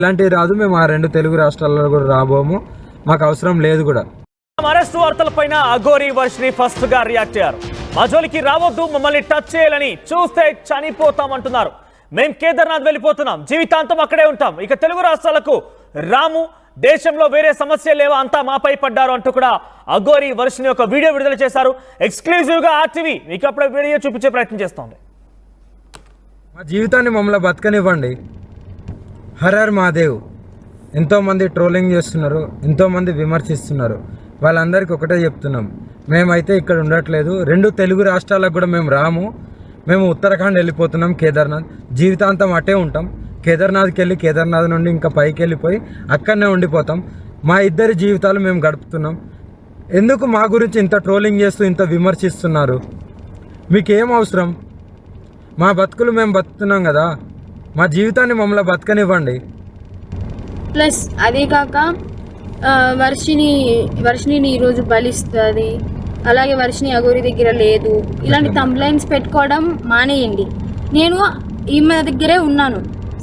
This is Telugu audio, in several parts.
ఇలాంటివి రాదు. మేము ఆ 2 తెలుగు రాష్ట్రాల్లో కూడా రాబోము, మాకు అవసరం లేదు కూడా. అరెస్టు వార్తలపైన అఘోరి వర్షిని ఫస్ట్ గా రియాక్ట్ అయ్యారు. మా జోలికి రావద్దు, మమ్మల్ని టచ్ చేయాలని చూస్తే చనిపోతామంటున్నారు. మేం కేదార్నాథ్ వెళ్ళిపోతున్నాం, జీవితాంతం అక్కడే ఉంటాం, ఇక తెలుగు రాష్ట్రాలకు రాము, దేశంలో వేరే సమస్య లేవా, అంతా మాపై పడ్డారు అంటూ కూడా అఘోరి వర్షిని ఒక వీడియో విడుదల చేశారు. ఎక్స్క్లూజివ్ గా ఆర్టీవీ మీకు అప్పుడే వీడియో చూపించే ప్రయత్నం చేస్తోంది. మా జీవితాన్ని మమ్మల్ని బతకనివ్వండి. హరర్ మహాదేవ్. ఎంతోమంది ట్రోలింగ్ చేస్తున్నారు, ఎంతోమంది విమర్శిస్తున్నారు. వాళ్ళందరికీ ఒకటే చెప్తున్నాం, మేమైతే ఇక్కడ ఉండట్లేదు. 2 తెలుగు రాష్ట్రాలకు కూడా మేము రాము. మేము ఉత్తరాఖండ్ వెళ్ళిపోతున్నాం, కేదార్నాథ్. జీవితాంతం అటే ఉంటాం. కేదార్నాథ్కి వెళ్ళి కేదార్నాథ్ నుండి ఇంకా పైకి వెళ్ళిపోయి అక్కడనే ఉండిపోతాం. మా ఇద్దరి జీవితాలు మేము గడుపుతున్నాం. ఎందుకు మా గురించి ఇంత ట్రోలింగ్ చేస్తూ ఇంత విమర్శిస్తున్నారు? మీకేం అవసరం? మా బతుకులు మేము బతుకుతున్నాం కదా, మా జీవితాన్ని మమ్మల్ని బతకనివ్వండి. ప్లస్ అదే కాక వర్షిని ఈరోజు బలిస్తుంది, అలాగే వర్షిని అఘోరి దగ్గర లేదు, ఇలాంటి కంప్లైంట్స్ పెట్టుకోవడం మానేయండి. నేను ఈమె దగ్గరే ఉన్నాను,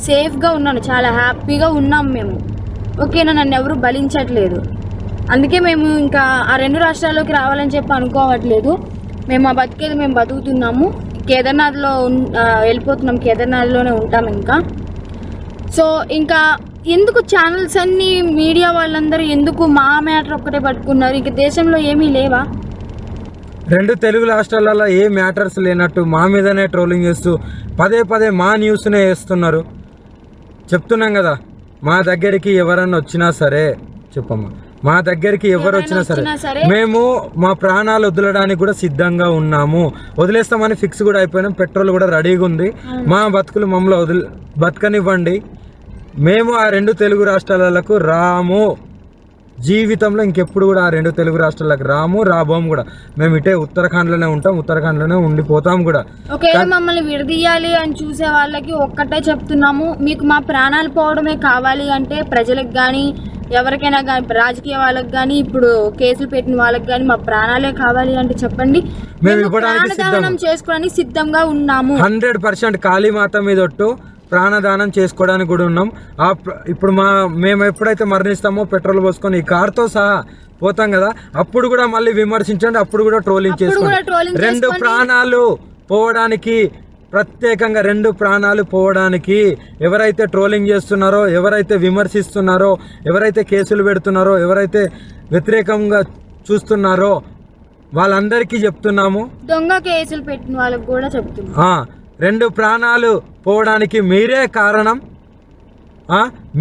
సేఫ్గా ఉన్నాను, చాలా హ్యాపీగా ఉన్నాం మేము. ఓకేనా, నన్ను ఎవరు బలించట్లేదు. అందుకే మేము ఇంకా ఆ 2 రాష్ట్రాల్లోకి రావాలని చెప్పి అనుకోవట్లేదు. మేము ఆ బతికేది మేము బతుకుతున్నాము. కేదార్నాథ్లో వెళ్ళిపోతున్నాం, కేదార్నాథ్లోనే ఉంటాం ఇంకా. సో ఇంకా ఎందుకు ఛానల్స్ అన్నీ, మీడియా వాళ్ళందరూ ఎందుకు మా మ్యాటర్ ఒక్కటే పట్టుకున్నారు? ఇంక దేశంలో ఏమీ లేవా? 2 తెలుగు రాష్ట్రాలలో ఏ మ్యాటర్స్ లేనట్టు మా మీదనే ట్రోలింగ్ చేస్తూ పదే మా న్యూస్నే వేస్తున్నారు. చెప్తున్నాం కదా, మా దగ్గరికి ఎవరన్నా వచ్చినా సరే, చెప్పమ్మా, మా దగ్గరికి ఎవరు వచ్చినా సరే మేము మా ప్రాణాలు వదలడానికి కూడా సిద్ధంగా ఉన్నాము. వదిలేస్తామని ఫిక్స్ కూడా అయిపోయినాం. పెట్రోల్ కూడా రెడీగా ఉంది. మా బతుకులు మమ్మల్ని బతకనివ్వండి. మేము ఆ 2 తెలుగు రాష్ట్రాలకు రాము. జీవితంలో ఇంకెప్పుడు కూడా ఆ 2 తెలుగు రాష్ట్రాలకు రాబోము కూడా. మేము ఇటే ఉత్తరాఖండ్లోనే ఉంటాం, ఉత్తరాఖండ్లోనే ఉండిపోతాం కూడా. ఒకవేళ మమ్మల్ని విడదీయాలి అని చూసే వాళ్ళకి ఒక్కటే చెప్తున్నాము, మీకు మా ప్రాణాలు పోవడమే కావాలి అంటే ప్రజలకు కానీ ఎవరికైనా కానీ, రాజకీయ వాళ్ళకి కానీ, ఇప్పుడు కేసులు పెట్టిన వాళ్ళకి కానీ మా ప్రాణాలే కావాలి అంటే చెప్పండి. మేము ప్రాణదానం చేసుకోవడానికి సిద్ధంగా ఉన్నాము. 100% కాళీమాత మీద ఒట్టు ప్రాణదానం చేసుకోవడానికి కూడా ఉన్నాం. ఇప్పుడు మేము ఎప్పుడైతే మరణిస్తామో పెట్రోల్ పోసుకొని ఈ కార్తో సహా పోతాం కదా, అప్పుడు కూడా మళ్ళీ విమర్శించండి, అప్పుడు కూడా ట్రోలింగ్ చేసుకోండి. 2 ప్రాణాలు పోవడానికి, ప్రత్యేకంగా 2 ప్రాణాలు పోవడానికి ఎవరైతే ట్రోలింగ్ చేస్తున్నారో, ఎవరైతే విమర్శిస్తున్నారో, ఎవరైతే కేసులు పెడుతున్నారో, ఎవరైతే వ్యతిరేకంగా చూస్తున్నారో వాళ్ళందరికీ చెప్తున్నాము. దొంగ కేసులు పెట్టిన వాళ్ళకి కూడా చెప్తున్నాం, 2 ప్రాణాలు పోవడానికి మీరే కారణం.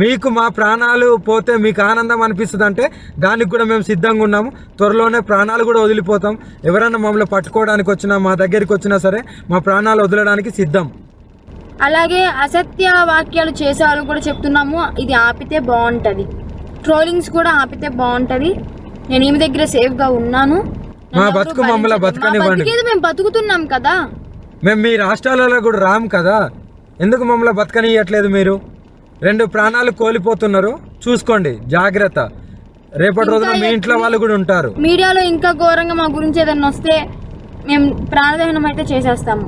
మీకు మా ప్రాణాలు పోతే మీకు ఆనందం అనిపిస్తుంది అంటే దానికి కూడా మేము సిద్ధంగా ఉన్నాము. త్వరలోనే ప్రాణాలు కూడా వదిలిపోతాం. ఎవరైనా మమ్మల్ని పట్టుకోవడానికి వచ్చినా, మా దగ్గరికి వచ్చినా సరే మా ప్రాణాలు వదలడానికి సిద్ధం. అలాగే అసత్య వాక్యాలు చేసేవాళ్ళు కూడా చెప్తున్నాము, ఇది ఆపితే బాగుంటుంది. ట్రోలింగ్స్ కూడా ఆపితే బాగుంటుంది. నేను ఈమె దగ్గర సేఫ్గా ఉన్నాను. మా బతుకు మమ్మల్ని బతకనివ్వండి. మేము బతుకుతున్నాం కదా, మేము మీ రాష్ట్రాలలో కూడా రాము కదా, ఎందుకు మమ్మల్ని బతకనియట్లేదు? మీరు 2 ప్రాణాలు కోల్పోతున్నారు, చూసుకోండి, జాగ్రత్త. రేపటి రోజున మీ ఇంట్లో వాళ్ళు కూడా ఉంటారు. మీడియాలో ఇంకా ఘోరంగా మా గురించి ఏదన్నా వస్తే మేము ప్రాణదహనం అయితే చేసేస్తాము.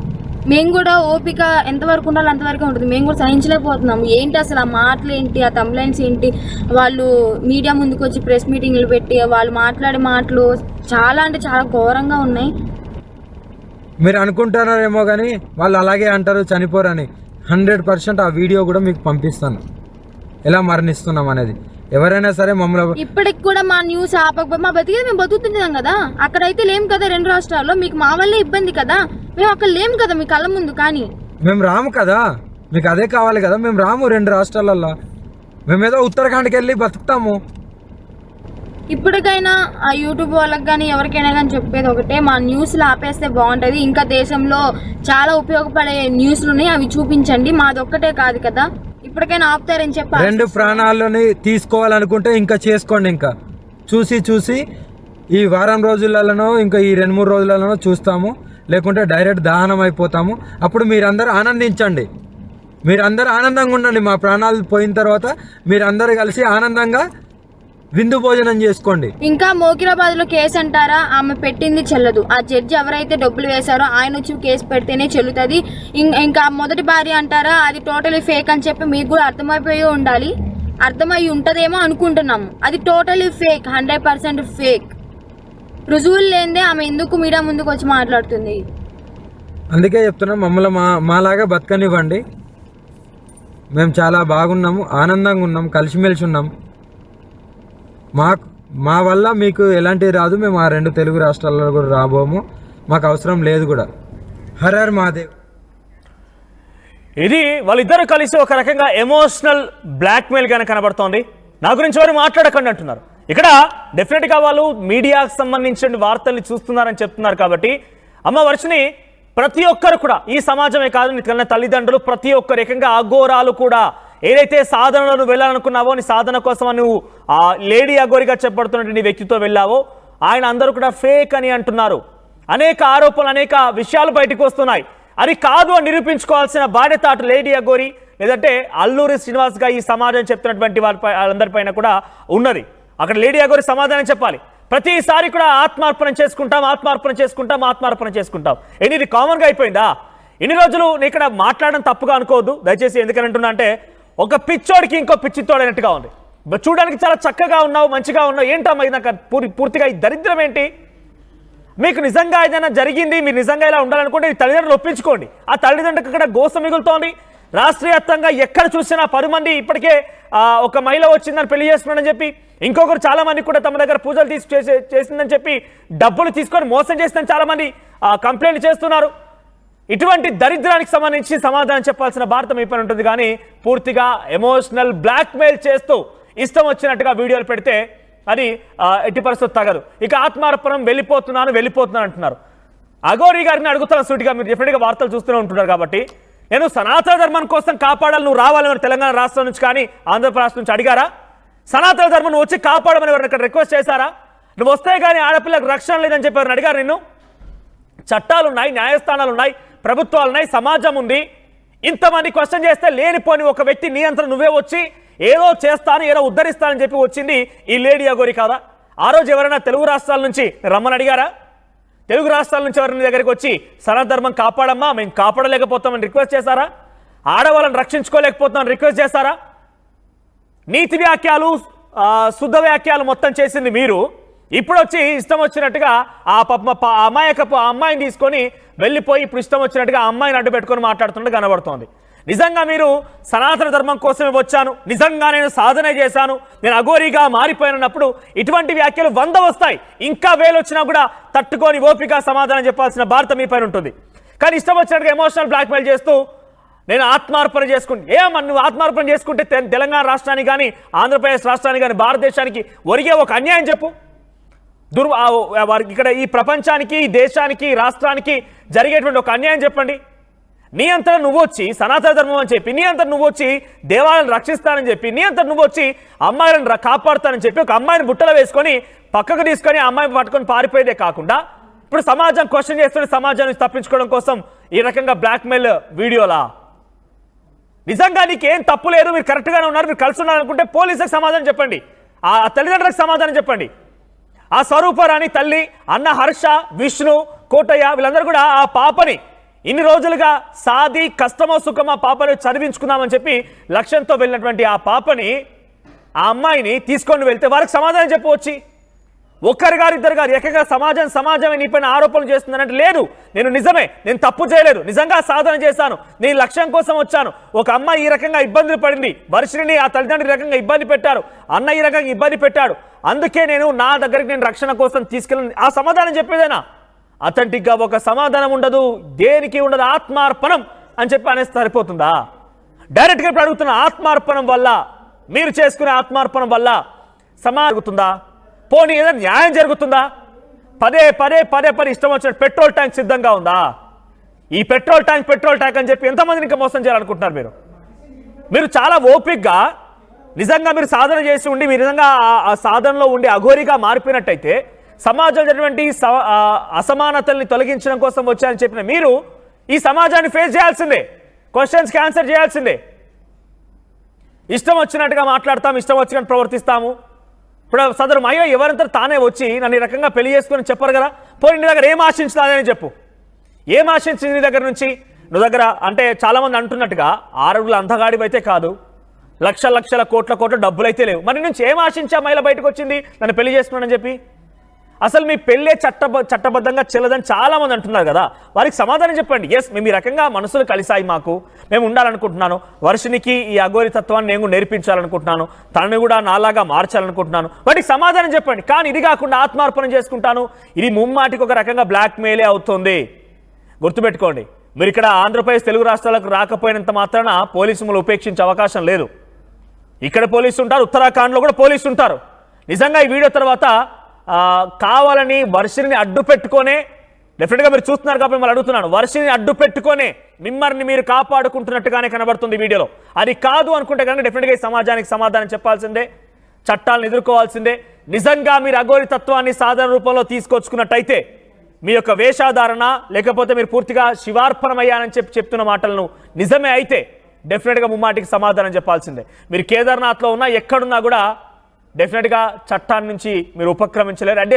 మేము కూడా ఓపిక ఎంతవరకు ఉండాలో అంతవరకు ఉంటుంది. మేము కూడా సహించలేకపోతున్నాము. ఏంటి అసలు ఆ మాటలు ఏంటి, ఆ కంప్లైంట్స్ ఏంటి, వాళ్ళు మీడియా ముందుకు వచ్చి ప్రెస్ మీటింగ్లు పెట్టి వాళ్ళు మాట్లాడే మాటలు చాలా అంటే చాలా ఘోరంగా ఉన్నాయి. మీరు అనుకుంటున్నారేమో కానీ వాళ్ళు అలాగే అంటారు, చనిపోరని. 100% ఆ వీడియో కూడా మీకు పంపిస్తాను, ఎలా మరణిస్తున్నాం అనేది. ఎవరైనా సరే మమ్మల్ని ఇప్పటికి కూడా మా న్యూస్ ఆపకపోతే మా బతికేది మేము బతుకుతున్నాం కదా. అక్కడైతే లేం కదా 2 రాష్ట్రాల్లో, మీకు మా వల్లే ఇబ్బంది కదా. మేము అక్కడ లేము కదా మీ కళ్ళ ముందు. కానీ మేము రాము కదా, మీకు అదే కావాలి కదా. మేము రాము 2 రాష్ట్రాలలో, మేమేదో ఉత్తరాఖండ్కి వెళ్ళి బతుకుతాము. ఇప్పటికైనా ఆ యూట్యూబ్ వాళ్ళకి కానీ ఎవరికైనా కానీ చెప్పేది ఒకటే, మా న్యూస్లు ఆపేస్తే బాగుంటుంది. ఇంకా దేశంలో చాలా ఉపయోగపడే న్యూస్లు ఉన్నాయి, అవి చూపించండి. మాది ఒక్కటే కాదు కదా, ఇప్పటికైనా ఆపుతారని చెప్పి. 2 ప్రాణాలని తీసుకోవాలనుకుంటే ఇంకా చేసుకోండి. ఇంకా చూసి ఈ వారం రోజులలోనో ఇంకా ఈ 2-3 రోజులలోనో చూస్తాము, లేకుంటే డైరెక్ట్ దహనం అయిపోతాము. అప్పుడు మీరందరూ ఆనందించండి, మీరందరూ ఆనందంగా ఉండండి. మా ప్రాణాలు పోయిన తర్వాత మీరందరూ కలిసి ఆనందంగా విందు భోజనం చేసుకోండి. ఇంకా మోకిరాబాద్ లో కేసు అంటారా, ఆమె పెట్టింది చెల్లదు. ఆ జడ్జి ఎవరైతే డబ్బులు వేశారో ఆయన వచ్చి కేసు పెడితేనే చెల్లుతుంది. ఇంకా మొదటి భార్య అంటారా, అది టోటలీ ఫేక్ అని చెప్పి మీకు కూడా అర్థమైపోయి ఉండాలి. అర్థమై ఉంటుందేమో అనుకుంటున్నాము. అది టోటలీ ఫేక్, 100% ఫేక్. రుజువులు లేనిదే ఆమె ఎందుకు మీడియా ముందుకు వచ్చి మాట్లాడుతుంది? అందుకే చెప్తున్నాం, మమ్మల్ని మాలాగా బతకనివ్వండి. మేము చాలా బాగున్నాము, ఆనందంగా ఉన్నాం, కలిసిమెలిసి ఉన్నాం. మా వల్ల మీకు ఎలాంటివి రాదు. మేము ఆ 2 తెలుగు రాష్ట్రాల్లో కూడా రాబోము, మాకు అవసరం లేదు కూడా. Her her Mahadev. ఇది వాళ్ళిద్దరూ కలిసి ఒక రకంగా ఎమోషనల్ బ్లాక్మెయిల్ గానే కనబడుతోంది. నా గురించి వారు మాట్లాడకండి అంటున్నారు. ఇక్కడ డెఫినెట్గా వాళ్ళు మీడియాకు సంబంధించిన వార్తల్ని చూస్తున్నారని చెప్తున్నారు. కాబట్టి అమ్మ వర్షిని, ప్రతి ఒక్కరు కూడా ఈ సమాజమే కాదు, నీకన్నా తల్లిదండ్రులు, ప్రతి ఒక్కరు ఏకంగా అఘోరాలు కూడా ఏదైతే సాధనలో నువ్వు వెళ్ళాలనుకున్నావో, నీ సాధన కోసం నువ్వు ఆ లేడీ అఘోరిగా చెప్పబడుతున్నట్టు నీ వ్యక్తితో వెళ్ళావో, ఆయన అందరూ కూడా ఫేక్ అని అంటున్నారు. అనేక ఆరోపణలు, అనేక విషయాలు బయటకు వస్తున్నాయి. అది కాదు అని నిరూపించుకోవాల్సిన బాధ్యత అటు లేడీ అఘోరి లేదంటే అల్లూరి శ్రీనివాస్గా ఈ సమాజం చెప్తున్నటువంటి వాళ్ళందరిపైన కూడా ఉన్నది. అక్కడ లేడీ అఘోరి సమాధానం చెప్పాలి. ప్రతిసారి కూడా ఆత్మార్పణ చేసుకుంటాం. ఇది కామన్గా అయిపోయిందా? ఇన్ని రోజులు ఇక్కడ మాట్లాడడం తప్పుగా అనుకోవద్దు దయచేసి. ఎందుకని అంటున్నా అంటే, ఒక పిచ్చోడికి ఇంకో పిచ్చితోడైనట్టుగా ఉంది. చూడడానికి చాలా చక్కగా ఉన్నావు, మంచిగా ఉన్నావు, ఏంటమ్మా ఇది నాకు పూర్తిగా ఈ దరిద్రం ఏంటి? మీకు నిజంగా ఏదైనా జరిగింది, మీరు నిజంగా ఇలా ఉండాలనుకుంటే ఈ తల్లిదండ్రులు ఒప్పించుకోండి. ఆ తల్లిదండ్రులకు ఇక్కడ గోస మిగులుతోంది. రాష్ట్రవ్యాప్తంగా ఎక్కడ చూసినా 10 మంది ఇప్పటికే ఒక మహిళ వచ్చిందని పెళ్లి చేసుకున్నాడని చెప్పి, ఇంకొకరు చాలా మంది కూడా తమ దగ్గర పూజలు చేసిందని చెప్పి డబ్బులు తీసుకొని మోసం చేసిందని చాలా మంది కంప్లైంట్ చేస్తున్నారు. ఇటువంటి దరిద్రానికి సంబంధించి సమాధానం చెప్పాల్సిన భారత మీ పని ఉంటుంది. కానీ పూర్తిగా ఎమోషనల్ బ్లాక్మెయిల్ చేస్తూ ఇష్టం వచ్చినట్టుగా వీడియోలు పెడితే అది ఎట్టి పరిస్థితి తగదు. ఇక ఆత్మార్పణం వెళ్ళిపోతున్నాను అంటున్నారు. అఘోరి గారిని అడుగుతున్న సూటిగా, మీరు డెఫినెట్గా వార్తలు చూస్తూనే ఉంటున్నారు కాబట్టి, నేను సనాతన ధర్మం కోసం కాపాడాలి, నువ్వు రావాలని తెలంగాణ రాష్ట్రం నుంచి కానీ ఆంధ్రప్రదేశ్ నుంచి అడిగారా? సనాతన ధర్మం వచ్చి కాపాడమని ఎవరిని ఇక్కడ రిక్వెస్ట్ చేశారా? నువ్వు వస్తే కానీ ఆడపిల్లకు రక్షణ లేదని చెప్పి ఎవరిని అడిగారు నిన్ను? చట్టాలు ఉన్నాయి, న్యాయస్థానాలు ఉన్నాయి, ప్రభుత్వాలు ఉన్నాయి, సమాజం ఉంది. ఇంతమంది క్వశ్చన్ చేస్తే లేనిపోని ఒక వ్యక్తి నీ అంతా నువ్వే వచ్చి ఏదో చేస్తాను, ఏదో ఉద్ధరిస్తానని చెప్పి వచ్చింది ఈ లేడీ అఘోరి కాదా? ఆ రోజు ఎవరైనా తెలుగు రాష్ట్రాల నుంచి రమ్మని అడిగారా? తెలుగు రాష్ట్రాల నుంచి ఎవరైనా దగ్గరికి వచ్చి సనాతన ధర్మం కాపాడమ్మా, మేము కాపాడలేకపోతామని రిక్వెస్ట్ చేశారా? ఆడవాళ్ళని రక్షించుకోలేకపోతామని రిక్వెస్ట్ చేశారా? నీతి వ్యాఖ్యలు, శుద్ధ వ్యాఖ్యలు మొత్తం చేసింది మీరు. ఇప్పుడు వచ్చి ఇష్టం వచ్చినట్టుగా అమ్మాయిని తీసుకొని వెళ్ళిపోయి ఇప్పుడు ఇష్టం వచ్చినట్టుగా అమ్మాయిని అడ్డు పెట్టుకొని మాట్లాడుతుంటే కనబడుతోంది. నిజంగా మీరు సనాతన ధర్మం కోసమే వచ్చాను, నిజంగా నేను సాధన చేశాను, నేను అఘోరిగా మారిపోయినప్పుడు ఇటువంటి వ్యాఖ్యలు 100 వస్తాయి. ఇంకా 1000 వచ్చినా కూడా తట్టుకొని ఓపిక సమాధానం చెప్పాల్సిన భారత మీ పైన ఉంటుంది. కానీ ఇష్టం వచ్చినట్టుగా ఎమోషనల్ బ్లాక్మెయిల్ చేస్తూ నేను ఆత్మార్పణ చేసుకుంటే, నువ్వు ఆత్మార్పణ చేసుకుంటే తెలంగాణ రాష్ట్రానికి కానీ ఆంధ్రప్రదేశ్ రాష్ట్రానికి కానీ భారతదేశానికి ఒరిగే ఒక అన్యాయం చెప్పు. వారికి ఇక్కడ ఈ ప్రపంచానికి, ఈ దేశానికి, రాష్ట్రానికి జరిగేటువంటి ఒక అన్యాయం చెప్పండి. నీ అంతా నువ్వు వచ్చి సనాతన ధర్మం అని చెప్పి, నీ అంతా నువ్వు వచ్చి దేవాలయాలను రక్షిస్తానని చెప్పి, నీ అంతా నువ్వు వచ్చి అమ్మాయిలను కాపాడుతానని చెప్పి ఒక అమ్మాయిని బుట్టలో వేసుకొని పక్కకు తీసుకొని అమ్మాయిని పట్టుకొని పారిపోయేదే కాకుండా ఇప్పుడు సమాజం క్వశ్చన్ చేస్తున్న సమాజాన్ని తప్పించుకోవడం కోసం ఈ రకంగా బ్లాక్మెయిల్ వీడియోలా? నిజంగా నీకేం తప్పు లేదు, మీరు కరెక్ట్గానే ఉన్నారు, మీరు కలిసి ఉన్నారనుకుంటే పోలీసులకు సమాధానం చెప్పండి, ఆ తల్లిదండ్రులకు సమాధానం చెప్పండి. ఆ స్వరూపరాణి తల్లి, అన్న హర్ష, విష్ణు, కోటయ్య వీళ్ళందరూ కూడా ఆ పాపని ఇన్ని రోజులుగా సాది కష్టమో సుఖమో పాపని చదివించుకుందామని చెప్పి లక్ష్యంతో వెళ్ళినటువంటి ఆ పాపని, ఆ అమ్మాయిని తీసుకొని వెళ్తే వారికి సమాధానం చెప్పవచ్చు. ఒక్కరు గారు, ఇద్దరు గారు ఏకంగా సమాజమే నీ పైన ఆరోపణలు చేస్తుందనంటే లేదు, నేను తప్పు చేయలేదు, నిజంగా సాధన చేశాను, నీ లక్ష్యం కోసం వచ్చాను. ఒక అమ్మాయి ఈ రకంగా ఇబ్బందులు పడింది, వర్షిని ఆ తల్లిదండ్రులు ఈ రకంగా ఇబ్బంది పెట్టారు, అన్న ఈ రకంగా ఇబ్బంది పెట్టాడు, అందుకే నా దగ్గరికి నేను రక్షణ కోసం తీసుకెళ్ళి ఆ సమాధానం చెప్పేదేనా? అథెంటిక్గా ఒక సమాధానం ఉండదు, దేనికి ఉండదు. ఆత్మార్పణం అని చెప్పి అనేసి సరిపోతుందా? డైరెక్ట్గా ఇప్పుడు అడుగుతున్న, ఆత్మార్పణం వల్ల, మీరు చేసుకునే ఆత్మార్పణం వల్ల సమాజం జరుగుతుందా? పోనీ ఏదైనా న్యాయం జరుగుతుందా? పదే ఇష్టం వచ్చిన పెట్రోల్ ట్యాంక్ సిద్ధంగా ఉందా? ఈ పెట్రోల్ ట్యాంక్ అని చెప్పి ఎంతమందిని ఇంకా మోసం చేయాలనుకుంటున్నారు మీరు? చాలా ఓపిక్గా నిజంగా మీరు సాధన చేసి ఉండి, మీరు నిజంగా ఆ సాధనలో ఉండి అఘోరిగా మారిపోయినట్టయితే సమాజంలో జరిగినటువంటి అసమానతల్ని తొలగించడం కోసం వచ్చారని చెప్పిన మీరు ఈ సమాజాన్ని ఫేస్ చేయాల్సిందే, క్వశ్చన్స్కి ఆన్సర్ చేయాల్సిందే. ఇష్టం వచ్చినట్టుగా మాట్లాడతాం, ఇష్టం వచ్చినట్టు ప్రవర్తిస్తాము. ఇప్పుడు సదరు మహిళ ఎవరంతా తానే వచ్చి నన్ను ఈ రకంగా పెళ్లి చేసుకుని చెప్పరు కదా. పోయి నీ దగ్గర ఏం ఆశించుతానని చెప్పు. ఏం ఆశించింది నీ దగ్గర నుంచి? నువ్వు దగ్గర అంటే చాలామంది అంటున్నట్టుగా 6 అడుగుల అంధగాడివైతే కాదు, లక్షల కోట్ల డబ్బులు అయితే లేవు. మరి నుంచి ఏం ఆశించా మహిళ బయటకు వచ్చింది నన్ను పెళ్లి చేసుకున్నానని చెప్పి? అసలు మీ పెళ్ళే చట్టబద్ధంగా చెల్లదని చాలా మంది అంటున్నారు కదా, వారికి సమాధానం చెప్పండి. ఎస్, మేము ఈ రకంగా మనసులు కలిసాయి, మాకు మేము ఉండాలనుకుంటున్నాను, వర్షినికి ఈ అఘోరి తత్వాన్ని నేను నేర్పించాలనుకుంటున్నాను, తనని కూడా నాలాగా మార్చాలనుకుంటున్నాను, వాటికి సమాధానం చెప్పండి. కానీ ఇది కాకుండా ఆత్మార్పణ చేసుకుంటాను, ఇది ముమ్మాటికి ఒక రకంగా బ్లాక్ మెయిలే అవుతుంది. గుర్తుపెట్టుకోండి, మీరు ఇక్కడ ఆంధ్రప్రదేశ్ తెలుగు రాష్ట్రాలకు రాకపోయినంత మాత్రాన పోలీసులు ఉపేక్షించే అవకాశం లేదు. ఇక్కడ పోలీసు ఉంటారు, ఉత్తరాఖండ్లో కూడా పోలీసు ఉంటారు. నిజంగా ఈ వీడియో తర్వాత కావాలని వర్షిని అడ్డు పెట్టుకొనే, డెఫినెట్గా మీరు చూస్తున్నారు కాబట్టి మిమ్మల్ని అడుగుతున్నాను, వర్షిని అడ్డు పెట్టుకొనే మిమ్మల్ని మీరు కాపాడుకుంటున్నట్టుగానే కనబడుతుంది వీడియోలో. అది కాదు అనుకుంటే కనుక డెఫినెట్గా ఈ సమాజానికి సమాధానం చెప్పాల్సిందే, చట్టాలను ఎదుర్కోవాల్సిందే. నిజంగా మీరు అఘోరి తత్వాన్ని సాధారణ రూపంలో తీసుకొచ్చుకున్నట్టయితే మీ యొక్క వేషాధారణ లేకపోతే మీరు పూర్తిగా శివార్పణమయ్యానని చెప్తున్న మాటలను నిజమే అయితే డెఫినెట్గా ముమ్మాటికి సమాధానం చెప్పాల్సిందే. మీరు కేదార్నాథ్లో ఉన్నా ఎక్కడున్నా కూడా డెఫినెట్గా చట్టాన్ని నుంచి మీరు ఉపక్రమించలేరు. అంటే